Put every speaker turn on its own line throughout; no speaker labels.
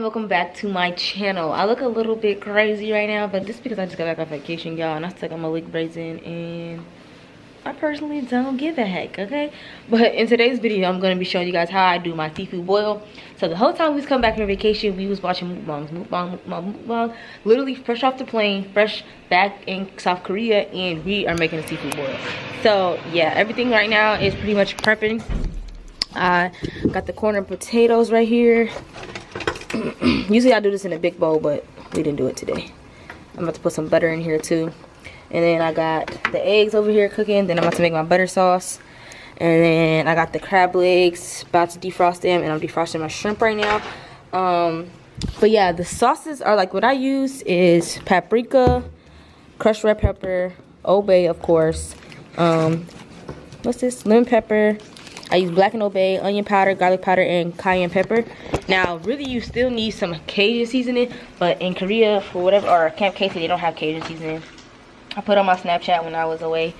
welcome back to my channel. I look a little bit crazy right now, but just because I just got back off vacation, y'all, and I stuck on my wig braids in, and I personally don't give a heck, okay? But in today's video, I'm going to be showing you guys how I do my seafood boil. So the whole time we was coming back from vacation, we was watching mukbangs, literally fresh off the plane, fresh back in South Korea, and we are making a seafood boil. So yeah, everything right now is pretty much prepping. I got the corn and potatoes right here. Usually I do this in a big bowl, but we didn't do it today. I'm about to put some butter in here too. And then I got the eggs over here cooking. Then I'm about to make my butter sauce. And then I got the crab legs, about to defrost them, and I'm defrosting my shrimp right now. But yeah, the sauces are like what I use is paprika, crushed red pepper, Old Bay, of course. What's this? Lemon pepper. I use black and Old Bay, onion powder, garlic powder, and cayenne pepper. Now, really, you still need some Cajun seasoning, but in Korea, for whatever, or Camp Casey, they don't have Cajun seasoning. I put on my Snapchat when I was away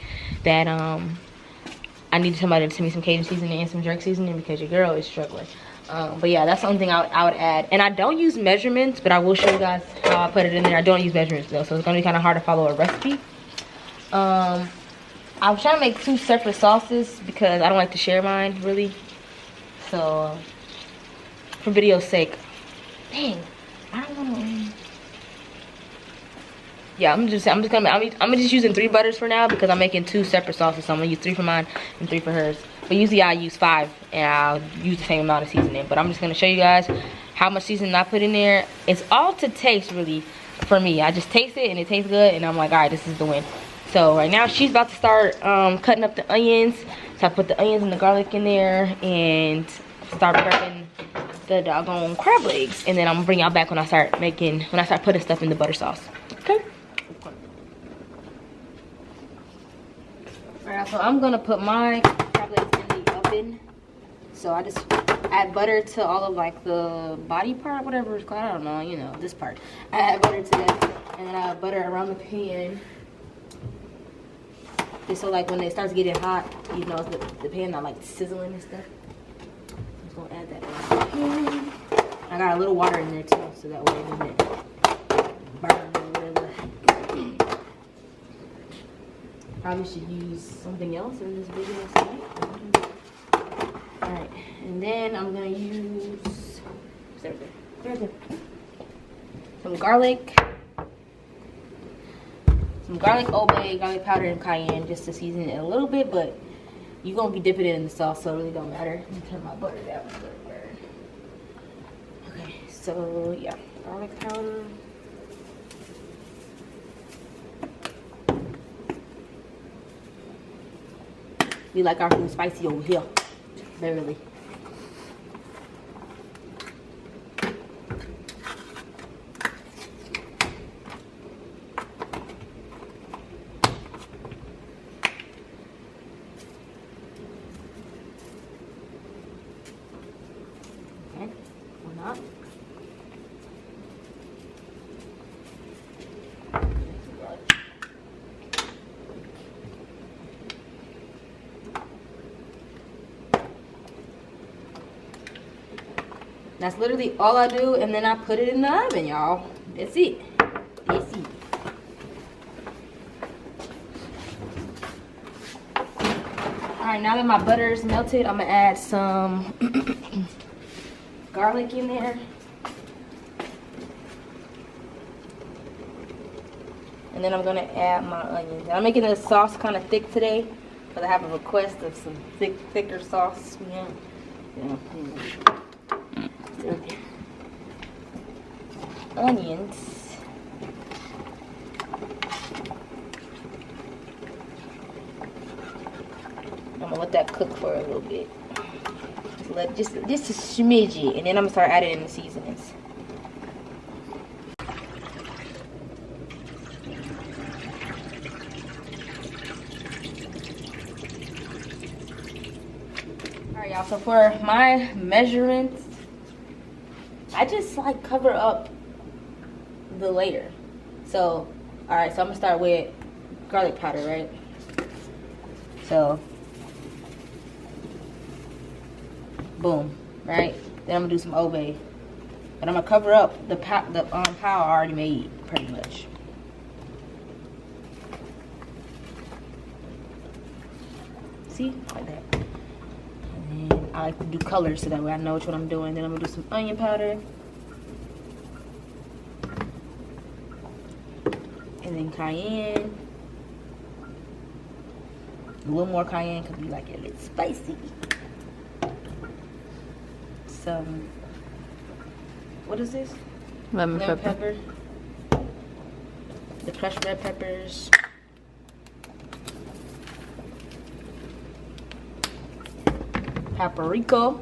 that I needed somebody to send me some Cajun seasoning and some jerk seasoning because your girl is struggling. But yeah, that's the only thing I would add. And I don't use measurements, but I will show you guys how I put it in there. I don't use measurements though, so it's gonna be kind of hard to follow a recipe. I was trying to make 2 separate sauces because I don't like to share mine, really. So, for video's sake. Dang, I don't want to. Yeah, I'm just using 3 butters for now because I'm making 2 separate sauces. So I'm gonna use 3 for mine and 3 for hers. But usually I use 5 and I'll use the same amount of seasoning. But I'm just gonna show you guys how much seasoning I put in there. It's all to taste, really, for me. I just taste it and it tastes good, and I'm like, all right, this is the win. So right now she's about to start cutting up the onions. So I put the onions and the garlic in there and start prepping the doggone crab legs. And then I'm gonna bring y'all back when I start putting stuff in the butter sauce. Okay. Alright, so I'm gonna put my crab legs in the oven. So I just add butter to all of like the body part, whatever it's called. I don't know, you know, this part. I add butter to that, and then I add butter around the pan. Just so like when it starts getting hot, you know, the pan not like sizzling and stuff. I'm just gonna add that around the pan. I got a little water in there too, so that way it doesn't burn or whatever. Probably should use something else in this video tonight. Alright, and then I'm gonna use some garlic. Some garlic, Old Bay, garlic powder, and cayenne just to season it a little bit, but you're gonna be dipping it in the sauce, so it really don't matter. Let me turn my butter down. Okay, so yeah, garlic powder. We like our food spicy over here, barely. Not. That's literally all I do, and then I put it in the oven, y'all. That's it. That's it. Alright, now that my butter is melted, I'm gonna add some garlic in there. And then I'm gonna add my onions. I'm making the sauce kind of thick today because I have a request of some thicker sauce. Yeah. Onions. I'm gonna let that cook for a little bit. Just a smidgy, and then I'm gonna start adding in the seasonings. Alright, y'all, so for my measurements, I just like cover up the layer. So, alright, so I'm gonna start with garlic powder, right? So, boom, right? Then I'm gonna do some Old Bay. But I'm gonna cover up the pie I already made pretty much. See, like that. And then I like to do colors so that way I know what I'm doing. Then I'm gonna do some onion powder. And then cayenne. A little more cayenne because we like it a little spicy. Some, what is this?
Lemon pepper.
The crushed red peppers. Paprika.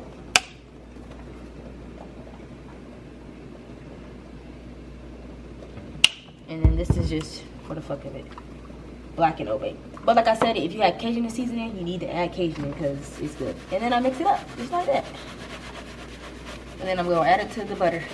And then this is just for the fuck of it. Black and Old Bay. But like I said, if you had Cajun seasoning, you need to add Cajun because it's good. And then I mix it up, just like that. And then I'm gonna add it to the butter.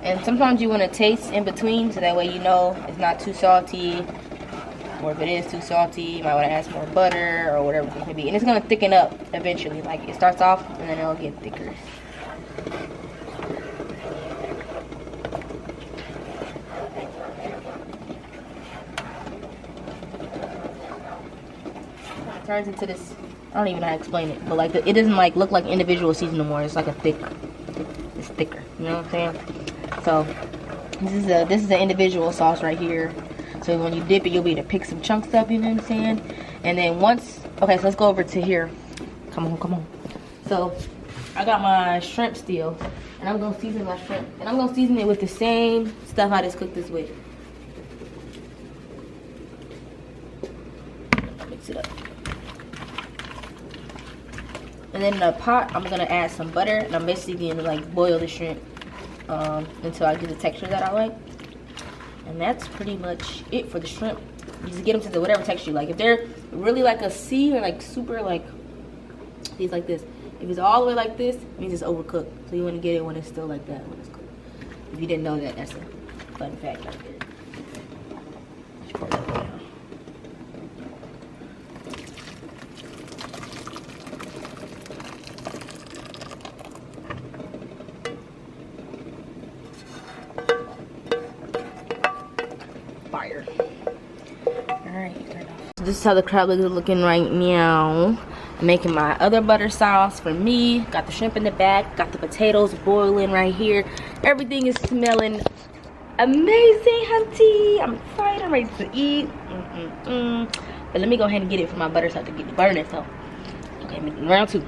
And sometimes you want to taste in between so that way you know it's not too salty. Or if it is too salty, you might want to add some more butter or whatever it may be. And it's going to thicken up eventually. Like it starts off and then it'll get thicker. It turns into this, I don't even know how to explain it. But like it doesn't like look like individual seasoning no more. It's like a it's thicker. You know what I'm saying? So this is the individual sauce right here. So when you dip it, you'll be able to pick some chunks up, you know what I'm saying? And then once, okay, so let's go over to here. Come on. So I got my shrimp still, and I'm gonna season my shrimp. And I'm gonna season it with the same stuff I just cooked this with. Mix it up. And then in the pot, I'm gonna add some butter, and I'm basically gonna like boil the shrimp until I get the texture that I like. And that's pretty much it for the shrimp. You just get them to the whatever texture you like. If they're really like a C or like super like these like this. If it's all the way like this, it means it's overcooked. So you want to get it when it's still like that when it's cooked. If you didn't know that, that's a fun fact right there. Fire. Alright, turn it off. So this is how the crab legs are looking right now. I'm making my other butter sauce for me. Got the shrimp in the back. Got the potatoes boiling right here. Everything is smelling amazing, hunty. I'm excited. I'm ready to eat. But let me go ahead and get it for my butter sauce to get burning. So, okay, round 2.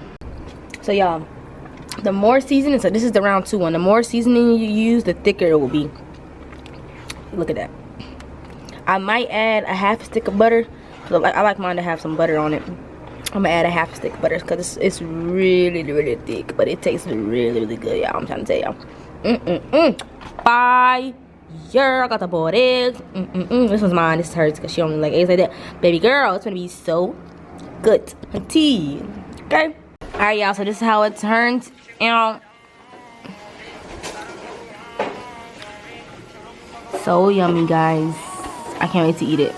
So y'all, the more seasoning, so this is the round 2 one. The more seasoning you use, the thicker it will be. Look at that. I might add a half stick of butter. So I like mine to have some butter on it. I'm gonna add a half stick of butter because it's really, really thick, but it tastes really, really good, y'all. I'm trying to tell y'all. Fire! I got the boiled eggs. This one's mine. This is hers because she only like eggs like that. Baby girl, it's gonna be so good. Tea. Okay. All right, y'all. So this is how it turns out. So yummy, guys. I can't wait to eat it.